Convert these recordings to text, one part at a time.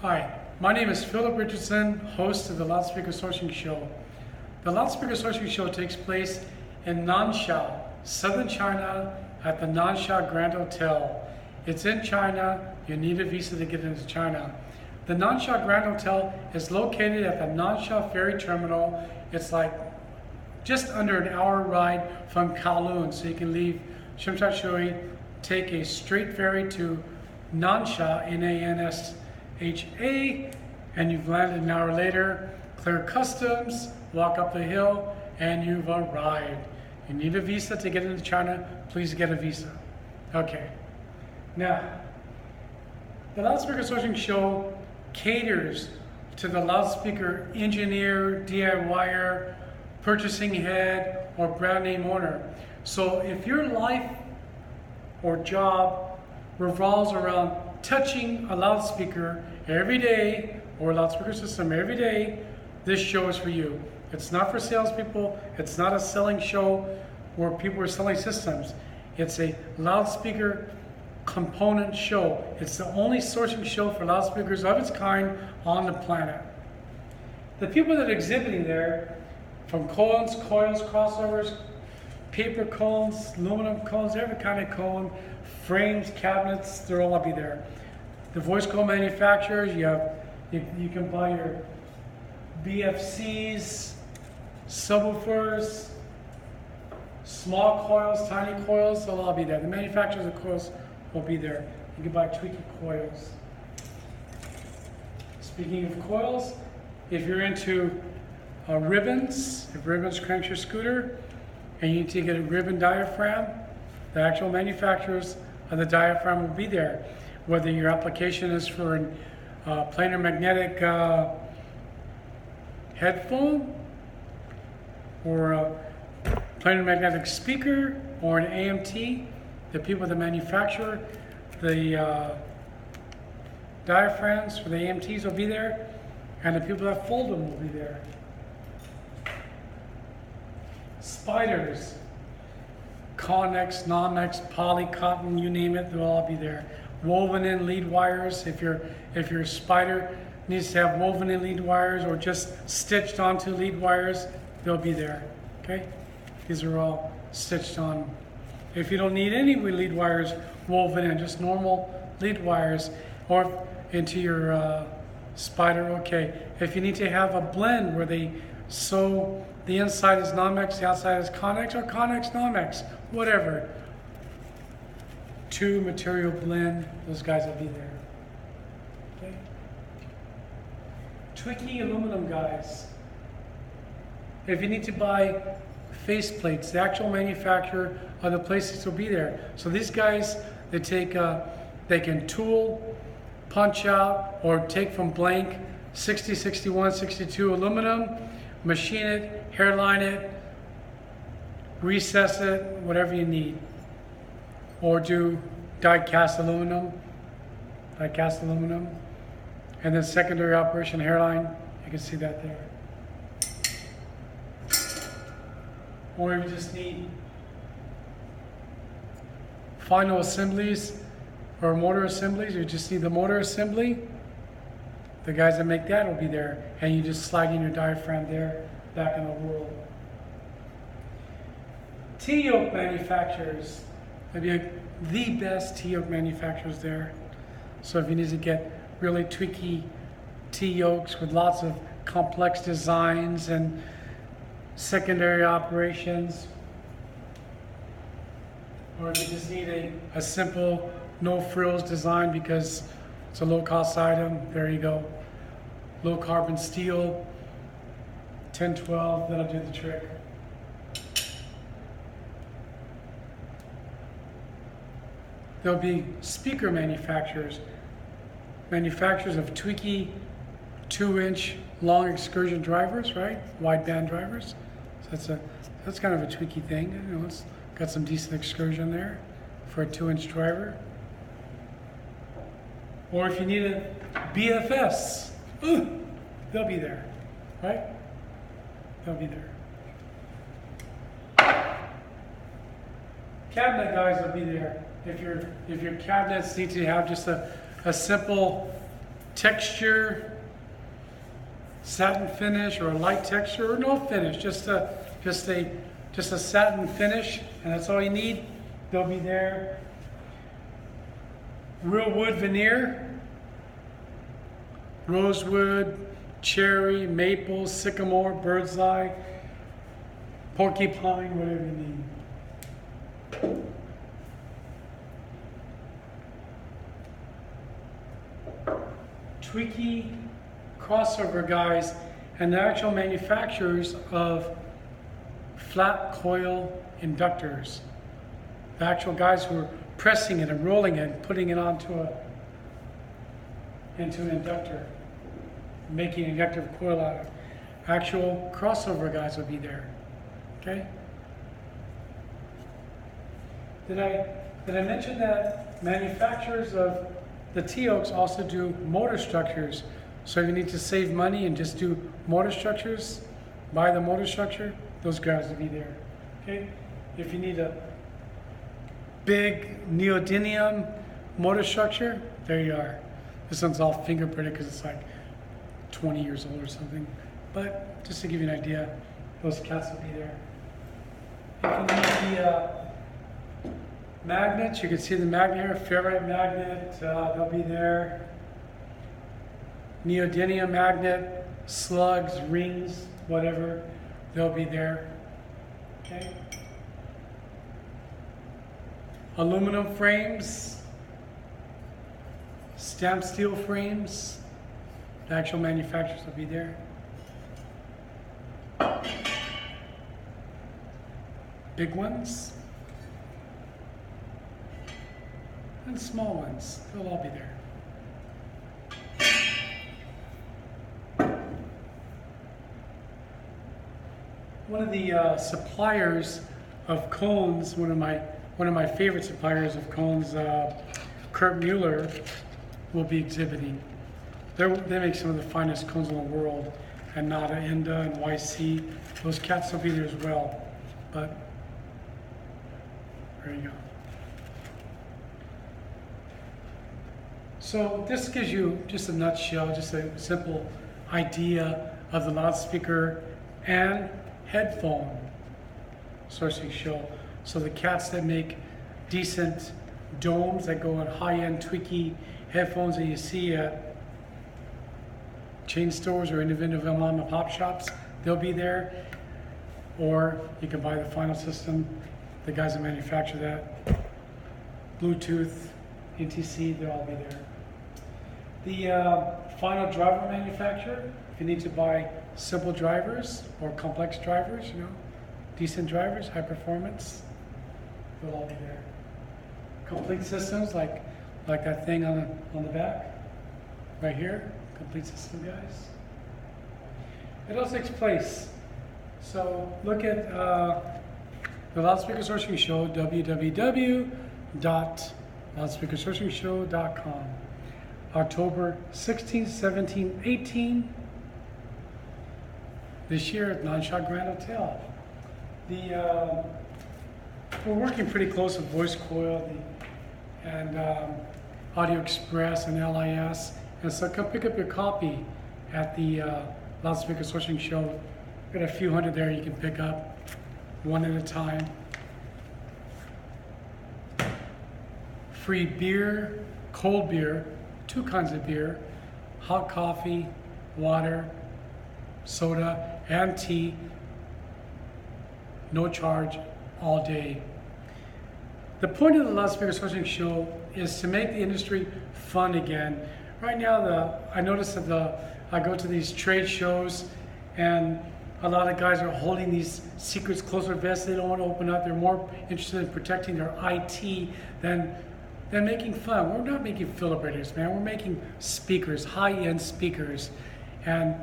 Hi, my name is Philip Richardson, host of the Loudspeaker Sourcing Show. The Loudspeaker Sourcing Show takes place in Nansha, southern China, at the Nansha Grand Hotel. It's in China. You need a visa to get into China. The Nansha Grand Hotel is located at the Nansha Ferry Terminal. It's like just under an hour ride from Kowloon, so you can leave Shimsha, take a straight ferry to Nansha, Nansha, and you've landed an hour later, clear customs, walk up the hill, and you've arrived. You need a visa to get into China, please get a visa. Okay, now, the Loudspeaker Sourcing Show caters to the loudspeaker engineer, DIYer, purchasing head, or brand name owner. So if your life or job revolves around touching a loudspeaker every day, or a loudspeaker system every day, this show is for you. It's not for salespeople. It's not a selling show where people are selling systems. It's a loudspeaker component show. It's the only sourcing show for loudspeakers of its kind on the planet. The people that are exhibiting there, from cones, coils, crossovers, paper cones, aluminum cones, every kind of cone, frames, cabinets, they'll all be there. The voice cone manufacturers, you can buy your BFCs, subwoofers, small coils, tiny coils, they'll all be there. The manufacturers of coils will be there. You can buy tweaky coils. Speaking of coils, if you're into ribbons, if ribbons cranks your scooter, and you need to get a ribbon diaphragm, the actual manufacturers of the diaphragm will be there. Whether your application is for a planar magnetic headphone, or a planar magnetic speaker, or an AMT, the people that manufacture the diaphragms for the AMTs will be there, and the people that fold them will be there. Spiders, Connex, non-X, poly, cotton, you name it, they'll all be there. Woven in lead wires, if your spider needs to have woven in lead wires or just stitched onto lead wires, they'll be there, okay? These are all stitched on. If you don't need any lead wires woven in, just normal lead wires, or into your spider, okay. If you need to have a blend where they sew, the inside is non-X, the outside is Connex, or Connex non-X, whatever. Two material blend, those guys will be there. Okay. Twicky aluminum guys. If you need to buy face plates, the actual manufacturer of the places will be there. So these guys, they can tool, punch out, or take from blank 60, 61, 62 aluminum, machine it, hairline it, recess it, whatever you need. Or do die-cast aluminum, and then secondary operation hairline, you can see that there. Or you just need final assemblies or motor assemblies, you just need the motor assembly. The guys that make that will be there, and you just slide in your diaphragm there, back in the world. T-yoke manufacturers, maybe the best T-yoke manufacturers there. So if you need to get really tweaky T-yokes with lots of complex designs and secondary operations, or if you just need a simple no frills design because it's a low cost item, there you go. Low carbon steel, 1012, that'll do the trick. There'll be speaker manufacturers of tweaky 2-inch long excursion drivers, right? Wideband drivers. So that's kind of a tweaky thing. You know, it's got some decent excursion there for a 2-inch driver. Or if you need a BFS, they'll be there, right? They'll be there. Cabinet guys will be there. If your cabinets need to have just a simple texture, satin finish, or a light texture, or no finish, just a satin finish, and that's all you need. They'll be there. Real wood veneer, rosewood, cherry, maple, sycamore, bird's eye, porcupine, whatever you need. Tweaky crossover guys and the actual manufacturers of flat coil inductors. The actual guys who are pressing it and rolling it and putting it into an inductor, making an inductive coil out of it. Actual crossover guys will be there. Okay? Did I mention that manufacturers of the T-Oaks also do motor structures? So if you need to save money and just do motor structures, buy the motor structure, those guys will be there. Okay? If you need a big neodymium motor structure, there you are. This one's all fingerprinted because it's like 20 years old or something. But just to give you an idea, those cats will be there. If you need the magnets, you can see the magnet here, ferrite magnet, they'll be there. Neodymium magnet, slugs, rings, whatever, they'll be there. Okay. Aluminum frames, stamped steel frames, the actual manufacturers will be there. Big ones and small ones, they'll all be there. One of the suppliers of cones, one of my favorite suppliers of cones, Kurt Mueller, will be exhibiting. They make some of the finest cones in the world, and Nada Inda and YC. Those cats will be there as well. But there you go. So this gives you just a nutshell, just a simple idea of the loudspeaker and headphone sourcing show. So the cats that make decent domes that go on high-end tweaky headphones that you see at chain stores or individual mom and pop shops, they'll be there. Or you can buy the final system. The guys that manufacture that, Bluetooth, NTC, they'll all be there. The final driver manufacturer, if you need to buy simple drivers or complex drivers, decent drivers, high performance, they'll all be there. Complete systems, like that thing on the back, right here, complete system guys. It all takes place. So look at the Loudspeaker Sourcing Show, www.loudspeakersourcingshow.com. October 16, 17, 18, this year at Non-Shot Grand Hotel. We're working pretty close with Voice Coil and Audio Express and LIS. And so come pick up your copy at the Loudspeaker Sourcing Show. We've got a few hundred there you can pick up one at a time. Free beer, cold beer, 2 kinds of beer, hot coffee, water, soda, and tea, no charge, all day. The point of the Loudspeaker Sourcing Show is to make the industry fun again. Right now, I notice that I go to these trade shows and a lot of guys are holding these secrets close to their vest. They don't want to open up. They're more interested in protecting their IT than making fun. We're not making filibrators, man. We're making speakers, high-end speakers, and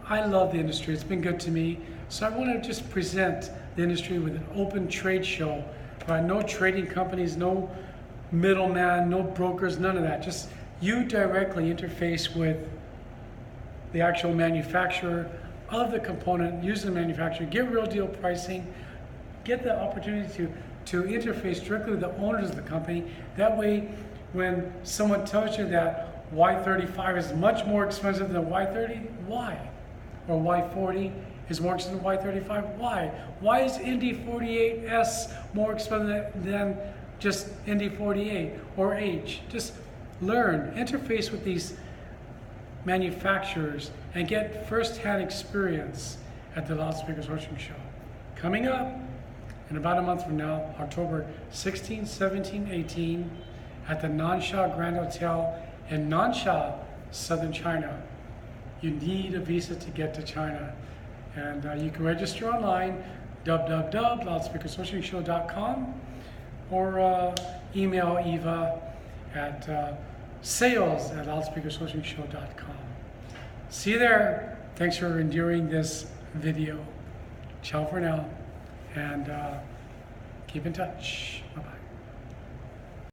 I love the industry. It's been good to me. So I want to just present the industry with an open trade show. Right? No trading companies, no middleman, no brokers, none of that. Just you directly interface with the actual manufacturer of the component, use the manufacturer, get real deal pricing, get the opportunity to interface directly with the owners of the company. That way when someone tells you that Y35 is much more expensive than Y30, why? Or Y40 is more expensive than Y35, why? Why is Indy 48S more expensive than just Indy 48 or H? Just learn, interface with these manufacturers and get first-hand experience at the Loudspeaker Sourcing Show. Coming up in about a month from now, October 16, 17, 18, at the Nansha Grand Hotel in Nansha, southern China. You need a visa to get to China. And you can register online, www.loudspeakersourcingshow.com, or email Eva at sales@loudspeakersourcingshow.com. See you there. Thanks for enduring this video. Ciao for now, and keep in touch.